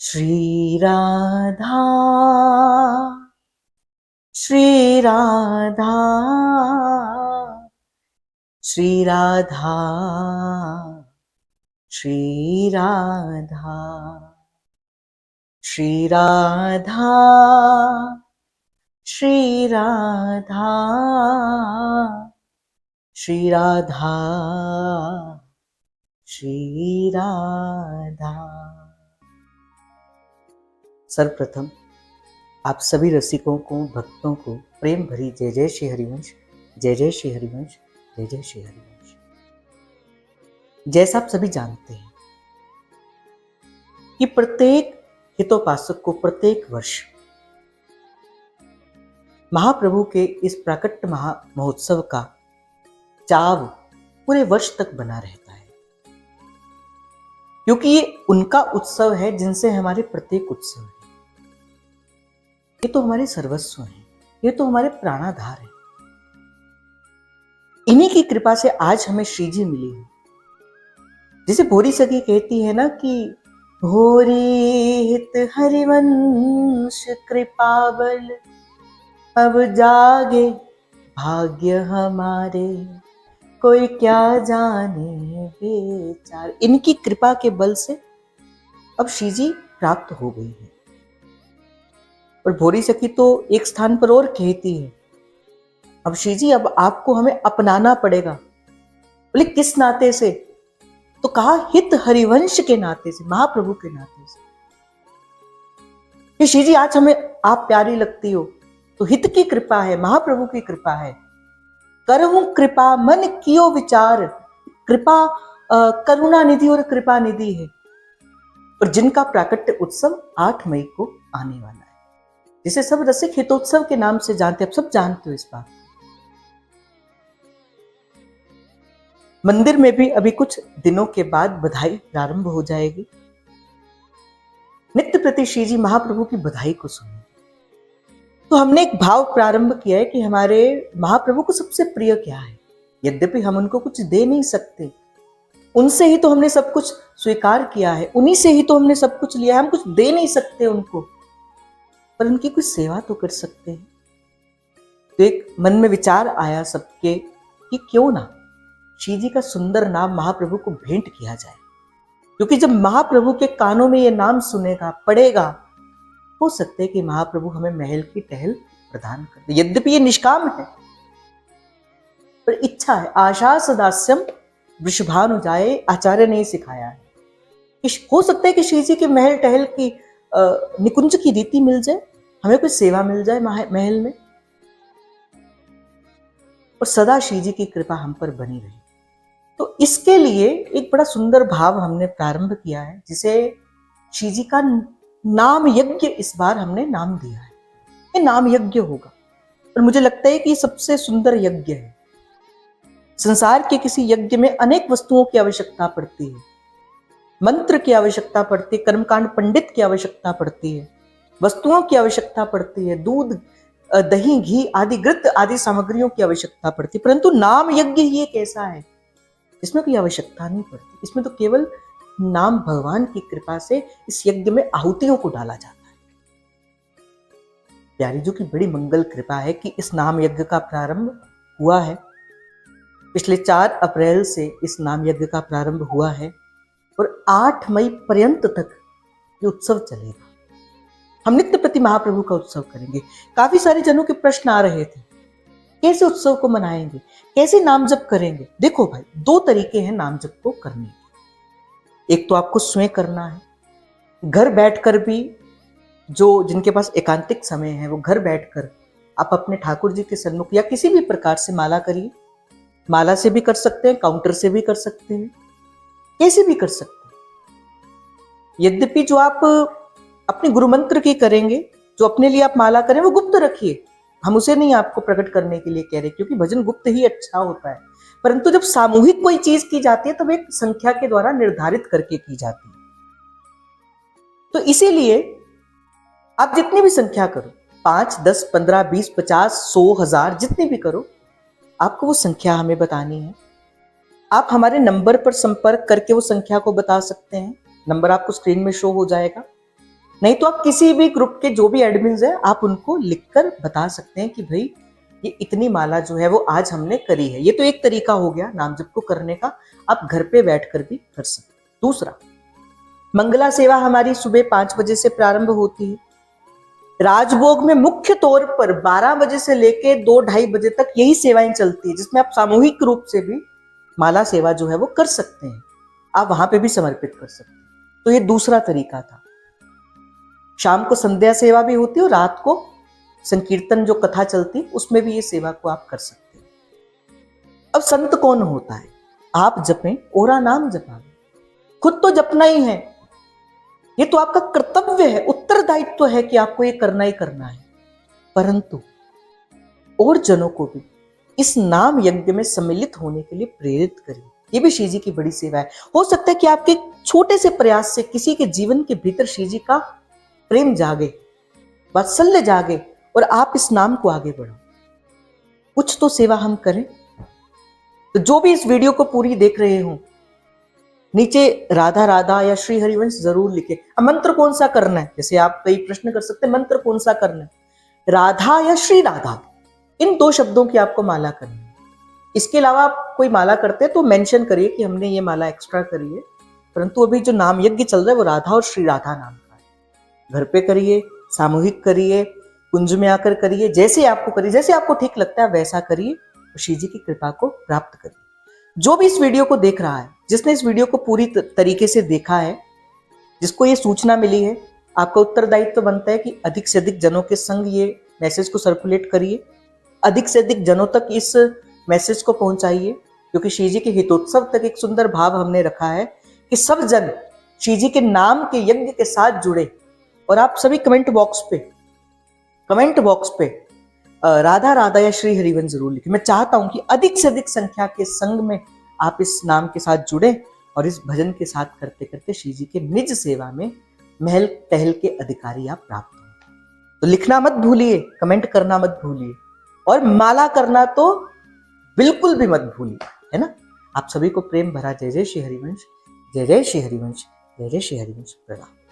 श्री राधा श्री राधा श्री राधा श्री राधा श्री राधा श्री राधा श्री राधा श्री राधा। सर्वप्रथम आप सभी रसिकों को, भक्तों को प्रेम भरी जय जय श्री हरिवंश, जय जय श्री हरिवंश, जय जय श्री हरिवंश। जैसा आप सभी जानते हैं कि प्रत्येक हितोपासक को प्रत्येक वर्ष महाप्रभु के इस प्राकट्य महोत्सव का चाव पूरे वर्ष तक बना रहता है, क्योंकि ये उनका उत्सव है जिनसे हमारे प्रत्येक उत्सव है। ये तो हमारे सर्वस्व हैं, ये तो हमारे प्राणाधार हैं। इन्हीं की कृपा से आज हमें श्री जी मिली है। जिसे भोरी सखी कहती है ना कि भोरी हित हरिवंश कृपा बल, अब जागे भाग्य हमारे, कोई क्या जाने बेचार। इनकी कृपा के बल से अब श्री जी प्राप्त हो गई है। और भोरी सखी तो एक स्थान पर और कहती है, अब श्री जी अब आपको हमें अपनाना पड़ेगा। बोले किस नाते से? तो कहा हित हरिवंश के नाते से, महाप्रभु के नाते से। कि श्री जी आज हमें आप प्यारी लगती हो, तो हित की कृपा है, महाप्रभु की कृपा है। करहूं कृपा मन कियो विचार, कृपा करुणा निधि और कृपा निधि है। और जिनका प्राकट्य उत्सव 8 मई को आने वाला है, जिसे सब रसिक हितोत्सव के नाम से जानते हैं। आप सब जानते हो इस बात। मंदिर में भी अभी कुछ दिनों के बाद बधाई प्रारंभ हो जाएगी। नित्य प्रति श्री जी महाप्रभु की बधाई को सुने। तो हमने एक भाव प्रारंभ किया है कि हमारे महाप्रभु को सबसे प्रिय क्या है। यद्यपि हम उनको कुछ दे नहीं सकते, उनसे ही तो हमने सब कुछ स्वीकार किया है, उन्हीं से ही तो हमने सब कुछ लिया है। हम कुछ दे नहीं सकते उनको, पर उनकी कुछ सेवा तो कर सकते हैं। तो एक मन में विचार आया सबके कि क्यों ना श्री जी का सुंदर नाम महाप्रभु को भेंट किया जाए। क्योंकि जब महाप्रभु के कानों में ये नाम सुनेगा, पड़ेगा, हो सकता है कि महाप्रभु हमें महल की टहल प्रदान कर दे। यद्यपि ये निष्काम है, पर इच्छा है। आशा सदास्यम वृषभानु जाए, आचार्य ने सिखाया है कि हो सकता है कि श्री जी के महल टहल की निकुंज की रीति मिल जाए, हमें कोई सेवा मिल जाए महल में, और सदा श्री जी की कृपा हम पर बनी रहे। तो इसके लिए एक बड़ा सुंदर भाव हमने प्रारंभ किया है, जिसे श्री जी का नाम यज्ञ इस बार हमने नाम दिया है। ये नाम यज्ञ होगा, और मुझे लगता है कि सबसे सुंदर यज्ञ है। संसार के किसी यज्ञ में अनेक वस्तुओं की आवश्यकता पड़ती है, मंत्र की आवश्यकता पड़ती है, कर्मकांड पंडित की आवश्यकता पड़ती है, वस्तुओं की आवश्यकता पड़ती है, दूध दही घी आदि घृत आदि सामग्रियों की आवश्यकता पड़ती है। परंतु नाम यज्ञ ही एक ऐसा है इसमें कोई आवश्यकता नहीं पड़ती। इसमें तो केवल नाम भगवान की कृपा से इस यज्ञ में आहुतियों को डाला जाता है। प्यारी जी की बड़ी मंगल कृपा है कि इस नाम यज्ञ का प्रारंभ हुआ है। पिछले 4 अप्रैल से इस नाम यज्ञ का प्रारंभ हुआ है और 8 मई पर्यंत तक ये उत्सव चलेगा। हम नित्य प्रति महाप्रभु का उत्सव करेंगे। काफी सारे जनों के प्रश्न आ रहे थे, कैसे उत्सव को मनाएंगे, कैसे नाम जप करेंगे। देखो भाई, 2 तरीके हैं नाम जप को करने के। एक तो आपको स्वयं करना है, घर बैठकर भी, जो जिनके पास एकांतिक समय है वो घर बैठकर आप अपने ठाकुर जी के सन्मुख या किसी भी प्रकार से माला करिए। माला से भी कर सकते हैं, काउंटर से भी कर सकते हैं, कैसे भी कर सकते हैं। यद्यपि जो आप अपने गुरु मंत्र की करेंगे, जो अपने लिए आप माला करें, वो गुप्त रखिए। हम उसे नहीं आपको प्रकट करने के लिए कह रहे, क्योंकि भजन गुप्त ही अच्छा होता है। परंतु जब सामूहिक कोई चीज की जाती है तब एक संख्या के द्वारा निर्धारित करके की जाती है। तो इसीलिए आप जितनी भी संख्या करो, 5, 10, 15, 20, 50, 100, 1000, जितनी भी करो, आपको वो संख्या हमें बतानी है। आप हमारे नंबर पर संपर्क करके वो संख्या को बता सकते हैं। नंबर आपको स्क्रीन में शो हो जाएगा। नहीं तो आप किसी भी ग्रुप के जो भी एडमिन्स हैं आप उनको लिखकर बता सकते हैं कि भाई ये इतनी माला जो है वो आज हमने करी है। ये तो एक तरीका हो गया नाम जप को करने का, आप घर पे बैठकर भी कर सकते। दूसरा, मंगला सेवा हमारी सुबह 5 बजे से प्रारंभ होती है। राजभोग में मुख्य तौर पर 12 बजे से लेके 2-2:30 बजे तक यही सेवाएं चलती है, जिसमें आप सामूहिक रूप से भी माला सेवा जो है वो कर सकते हैं, आप वहां पे भी समर्पित कर सकते हैं। तो ये दूसरा तरीका था। शाम को संध्या सेवा भी होती है और रात को संकीर्तन जो कथा चलती है उसमें भी ये सेवा को आप कर सकते हैं। अब संत कौन होता है? आप जपें, ओरा नाम जपावे, खुद तो जपना ही है, ये तो आपका कर्तव्य है, उत्तरदायित्व है कि आपको ये करना ही करना है, परंतु और जनों को भी इस नाम यज्ञ में सम्मिलित होने के लिए प्रेरित करिए। ये भी श्री जी की बड़ी सेवा है। हो सकता है कि आपके छोटे से प्रयास से किसी के जीवन के भीतर श्री जी का प्रेम जागे, वात्सल्य जागे और आप इस नाम को आगे बढ़ो। कुछ तो सेवा हम करें। तो जो भी इस वीडियो को पूरी देख रहे हो, नीचे राधा राधा या श्री हरिवंश जरूर लिखे। अब मंत्र कौन सा करना है, जैसे आप कई प्रश्न कर सकते हैं, मंत्र कौन सा करना है, राधा या श्री राधा, इन 2 शब्दों की आपको माला करनी है। इसके अलावा आप कोई माला करते हैं तो मेंशन करिए कि हमने ये माला एक्स्ट्रा करी है, परंतु अभी जो नाम यज्ञ चल रहा है वो राधा और श्री राधा नाम का है। घर पे करिए, सामूहिक करिए, कुंज में आकर करिए, जैसे आपको करिए, जैसे आपको ठीक लगता है वैसा करिए और श्री जी की कृपा को प्राप्त करिए। जो भी इस वीडियो को देख रहा है, जिसने इस वीडियो को पूरी तरीके से देखा है, जिसको ये सूचना मिली है, आपका उत्तरदायित्व बनता है कि अधिक से अधिक जनों के संग ये मैसेज को सर्कुलेट करिए, अधिक से अधिक जनों तक इस मैसेज को पहुंचाइए, क्योंकि श्री जी के हितोत्सव तक एक सुंदर भाव हमने रखा है कि सब जन श्री जी के नाम के यज्ञ के साथ जुड़े। और आप सभी कमेंट बॉक्स पे राधा राधा या श्री हरिवंश जरूर लिखें। मैं चाहता हूं कि अधिक से अधिक संख्या के संग में आप इस नाम के साथ जुड़े और इस भजन के साथ करते करते श्री जी के निज सेवा में महल तहल के अधिकारी आप प्राप्त हों। तो लिखना मत भूलिए, कमेंट करना मत भूलिए और माला करना तो बिल्कुल भी मत भूलिए, है ना। आप सभी को प्रेम भरा जय जय श्री हरिवंश, जय जय श्री हरिवंश, जय जय श्री हरिवंश। प्रणाम।